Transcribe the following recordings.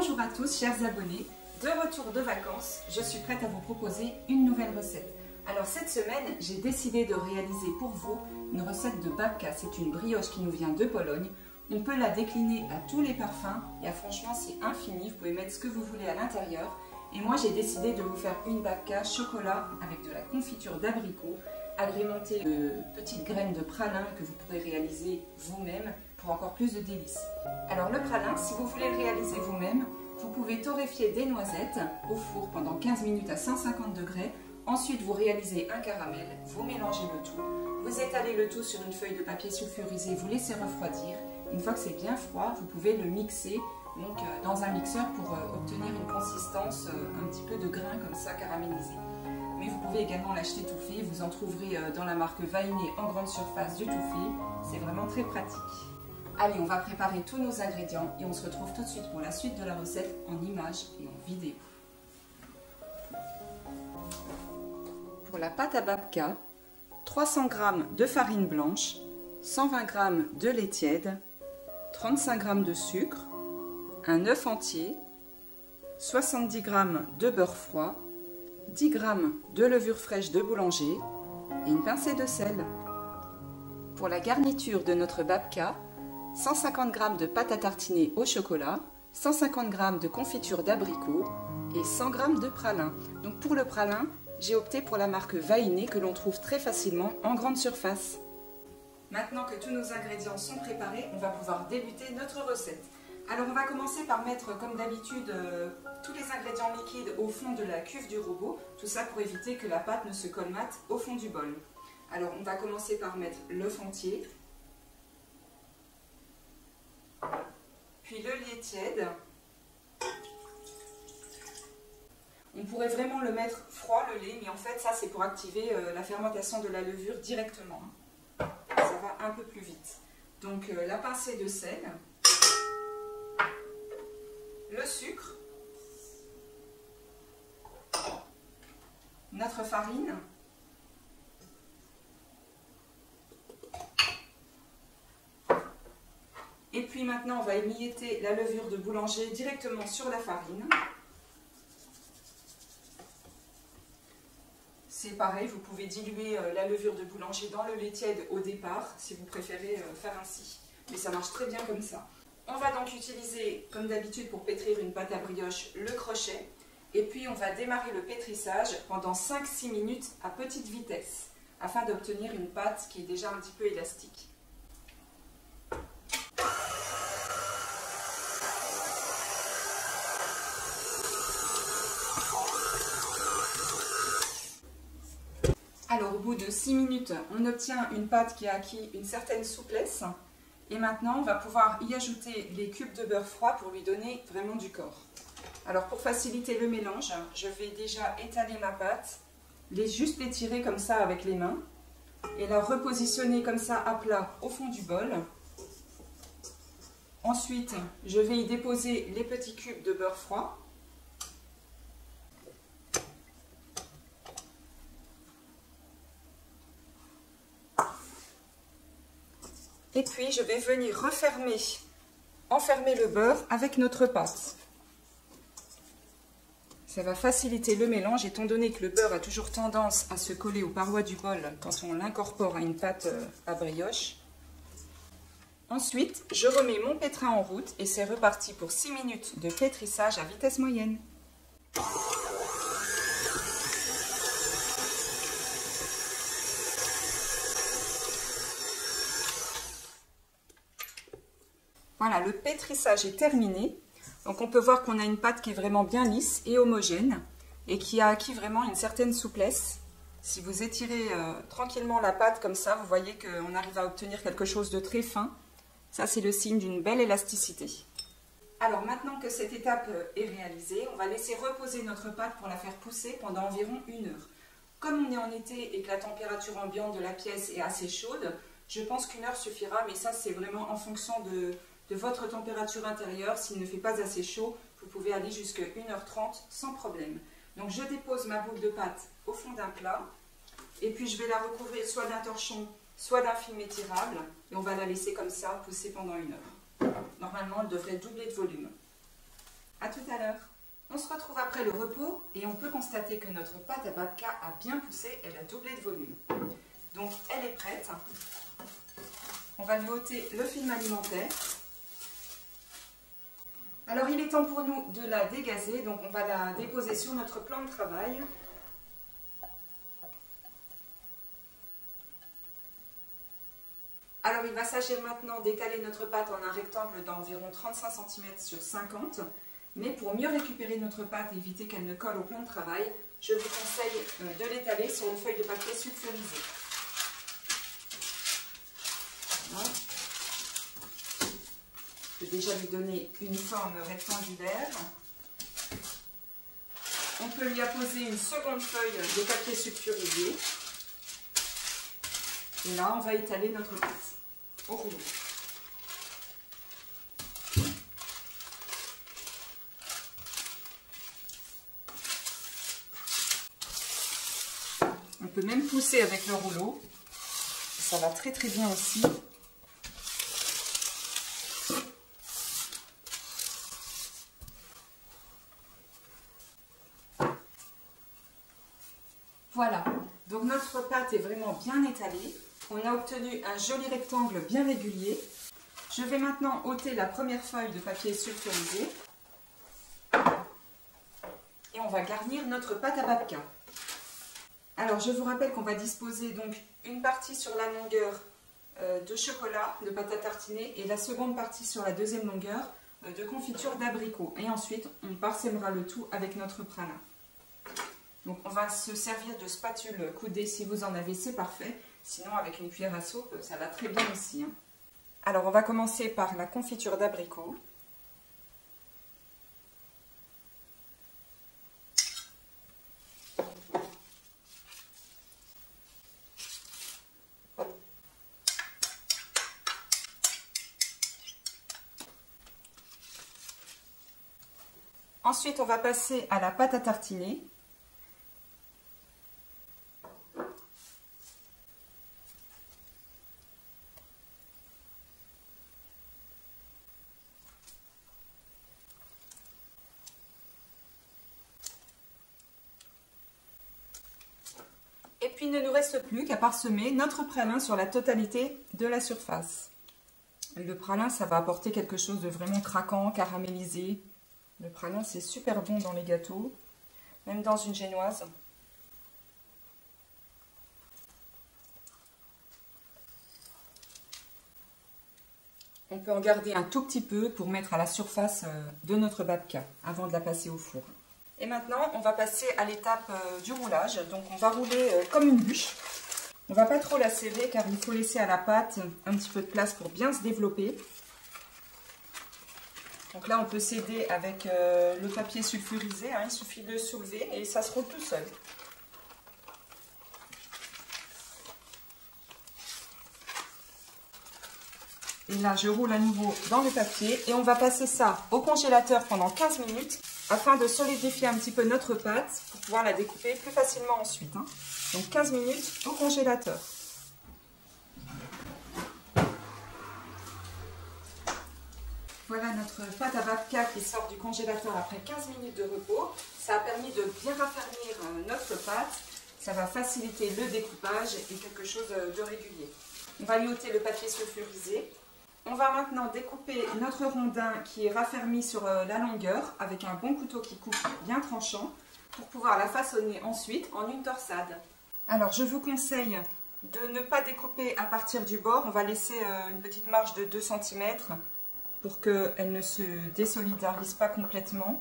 Bonjour à tous chers abonnés, de retour de vacances, je suis prête à vous proposer une nouvelle recette. Alors cette semaine, j'ai décidé de réaliser pour vous une recette de babka. C'est une brioche qui nous vient de Pologne. On peut la décliner à tous les parfums et franchement c'est infini, vous pouvez mettre ce que vous voulez à l'intérieur. Et moi j'ai décidé de vous faire une babka chocolat avec de la confiture d'abricot, agrémentée de petites graines de pralin que vous pourrez réaliser vous-même pour encore plus de délices. Alors le pralin, si vous voulez le réaliser vous-même, vous pouvez torréfier des noisettes au four pendant 15 minutes à 150 degrés. Ensuite, vous réalisez un caramel, vous mélangez le tout, vous étalez le tout sur une feuille de papier sulfurisé, vous laissez refroidir. Une fois que c'est bien froid, vous pouvez le mixer donc, dans un mixeur pour obtenir une consistance un petit peu de grain comme ça caramélisé. Mais vous pouvez également l'acheter tout fait, vous en trouverez dans la marque Vainé en grande surface du tout fait, c'est vraiment très pratique. Allez, on va préparer tous nos ingrédients et on se retrouve tout de suite pour la suite de la recette en images et en vidéo. Pour la pâte à babka, 300 g de farine blanche, 120 g de lait tiède, 35 g de sucre, un œuf entier, 70 g de beurre froid, 10 g de levure fraîche de boulanger et une pincée de sel. Pour la garniture de notre babka, 150 g de pâte à tartiner au chocolat, 150 g de confiture d'abricot et 100 g de pralin. Donc pour le pralin, j'ai opté pour la marque Vainé que l'on trouve très facilement en grande surface. Maintenant que tous nos ingrédients sont préparés, on va pouvoir débuter notre recette. Alors on va commencer par mettre comme d'habitude tous les ingrédients liquides au fond de la cuve du robot, tout ça pour éviter que la pâte ne se colmate au fond du bol. Alors on va commencer par mettre l'œuf entier, puis le lait tiède. On pourrait vraiment le mettre froid le lait, mais en fait ça c'est pour activer la fermentation de la levure directement. Ça va un peu plus vite. Donc la pincée de sel, le sucre, notre farine, et puis maintenant on va émietter la levure de boulanger directement sur la farine. C'est pareil, vous pouvez diluer la levure de boulanger dans le lait tiède au départ, si vous préférez faire ainsi. Mais ça marche très bien comme ça. On va donc utiliser, comme d'habitude pour pétrir une pâte à brioche, le crochet. Et puis on va démarrer le pétrissage pendant 5-6 minutes à petite vitesse, afin d'obtenir une pâte qui est déjà un petit peu élastique. Alors au bout de 6 minutes, on obtient une pâte qui a acquis une certaine souplesse. Et maintenant, on va pouvoir y ajouter les cubes de beurre froid pour lui donner vraiment du corps. Alors pour faciliter le mélange, je vais déjà étaler ma pâte, juste l'étirer comme ça avec les mains et la repositionner comme ça à plat au fond du bol. Ensuite, je vais y déposer les petits cubes de beurre froid. Et puis, je vais venir enfermer le beurre avec notre pâte. Ça va faciliter le mélange, étant donné que le beurre a toujours tendance à se coller aux parois du bol quand on l'incorpore à une pâte à brioche. Ensuite, je remets mon pétrin en route et c'est reparti pour 6 minutes de pétrissage à vitesse moyenne. Voilà, le pétrissage est terminé. Donc on peut voir qu'on a une pâte qui est vraiment bien lisse et homogène et qui a acquis vraiment une certaine souplesse. Si vous étirez tranquillement la pâte comme ça, vous voyez qu'on arrive à obtenir quelque chose de très fin. Ça, c'est le signe d'une belle élasticité. Alors maintenant que cette étape est réalisée, on va laisser reposer notre pâte pour la faire pousser pendant environ 1 heure. Comme on est en été et que la température ambiante de la pièce est assez chaude, je pense qu'1 heure suffira, mais ça c'est vraiment en fonction de votre température intérieure. S'il ne fait pas assez chaud, vous pouvez aller jusqu'à 1h30 sans problème. Donc je dépose ma boule de pâte au fond d'un plat et puis je vais la recouvrir soit d'un torchon, soit d'un film étirable et on va la laisser comme ça pousser pendant 1 heure. Normalement, elle devrait doubler de volume. À tout à l'heure. On se retrouve après le repos et on peut constater que notre pâte à babka a bien poussé, elle a doublé de volume. Donc elle est prête. On va lui ôter le film alimentaire. Alors il est temps pour nous de la dégazer, donc on va la déposer sur notre plan de travail. Alors il va s'agir maintenant d'étaler notre pâte en un rectangle d'environ 35 cm sur 50. Mais pour mieux récupérer notre pâte et éviter qu'elle ne colle au plan de travail, je vous conseille de l'étaler sur une feuille de papier sulfurisé. Voilà. Je vais déjà lui donner une forme rectangulaire. On peut lui apposer une seconde feuille de papier sulfurisé. Et là, on va étaler notre pâte au rouleau. On peut même pousser avec le rouleau. Ça va très très bien aussi. Voilà, donc notre pâte est vraiment bien étalée. On a obtenu un joli rectangle bien régulier. Je vais maintenant ôter la première feuille de papier sulfurisé. Et on va garnir notre pâte à babka. Alors je vous rappelle qu'on va disposer donc une partie sur la longueur de chocolat, de pâte à tartiner, et la seconde partie sur la deuxième longueur de confiture d'abricot. Et ensuite on parsemera le tout avec notre pralin. Donc on va se servir de spatule coudée, si vous en avez, c'est parfait. Sinon avec une cuillère à soupe, ça va très bien aussi. Alors on va commencer par la confiture d'abricot. Ensuite on va passer à la pâte à tartiner. Et puis il ne nous reste plus qu'à parsemer notre pralin sur la totalité de la surface. Le pralin, ça va apporter quelque chose de vraiment craquant, caramélisé. Le pralin, c'est super bon dans les gâteaux, même dans une génoise. On peut en garder un tout petit peu pour mettre à la surface de notre babka avant de la passer au four. Et maintenant, on va passer à l'étape du roulage. Donc on va rouler comme une bûche. On ne va pas trop la serrer car il faut laisser à la pâte un petit peu de place pour bien se développer. Donc là, on peut s'aider avec le papier sulfurisé. Hein, il suffit de le soulever et ça se roule tout seul. Et là, je roule à nouveau dans le papier et on va passer ça au congélateur pendant 15 minutes afin de solidifier un petit peu notre pâte pour pouvoir la découper plus facilement ensuite. Hein. Donc 15 minutes au congélateur. Voilà notre pâte à babka qui sort du congélateur après 15 minutes de repos. Ça a permis de bien raffermir notre pâte. Ça va faciliter le découpage et quelque chose de régulier. On va lui ôter le papier sulfurisé. On va maintenant découper notre rondin qui est raffermi sur la longueur avec un bon couteau qui coupe bien tranchant pour pouvoir la façonner ensuite en une torsade. Alors je vous conseille de ne pas découper à partir du bord. On va laisser une petite marge de 2 cm pour qu'elle ne se désolidarise pas complètement.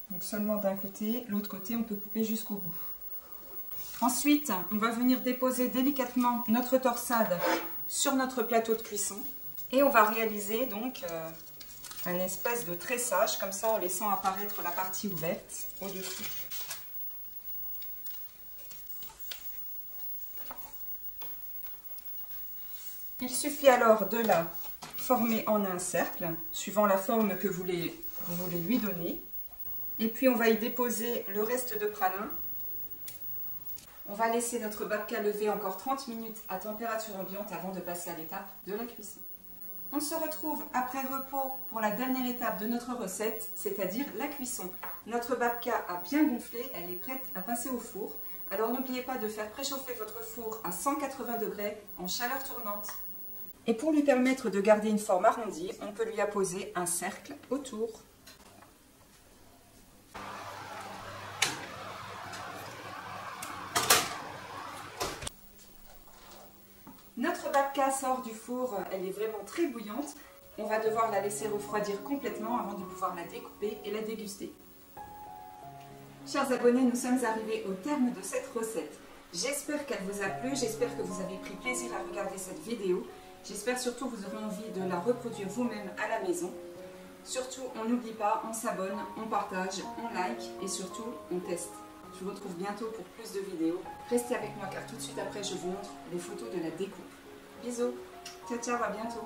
Donc seulement d'un côté, l'autre côté on peut couper jusqu'au bout. Ensuite, on va venir déposer délicatement notre torsade sur notre plateau de cuisson. Et on va réaliser donc un espèce de tressage, comme ça en laissant apparaître la partie ouverte au-dessus. Il suffit alors de la former en un cercle, suivant la forme que vous voulez lui donner. Et puis on va y déposer le reste de pralin. On va laisser notre babka lever encore 30 minutes à température ambiante avant de passer à l'étape de la cuisson. On se retrouve après repos pour la dernière étape de notre recette, c'est-à-dire la cuisson. Notre babka a bien gonflé, elle est prête à passer au four. Alors n'oubliez pas de faire préchauffer votre four à 180 degrés en chaleur tournante. Et pour lui permettre de garder une forme arrondie, on peut lui apposer un cercle autour. Notre babka sort du four, elle est vraiment très bouillante. On va devoir la laisser refroidir complètement avant de pouvoir la découper et la déguster. Chers abonnés, nous sommes arrivés au terme de cette recette. J'espère qu'elle vous a plu, j'espère que vous avez pris plaisir à regarder cette vidéo. J'espère surtout que vous aurez envie de la reproduire vous-même à la maison. Surtout, on n'oublie pas, on s'abonne, on partage, on like et surtout, on teste. Je vous retrouve bientôt pour plus de vidéos. Restez avec moi car tout de suite après, je vous montre les photos de la découpe. Bisous, ciao ciao, à bientôt.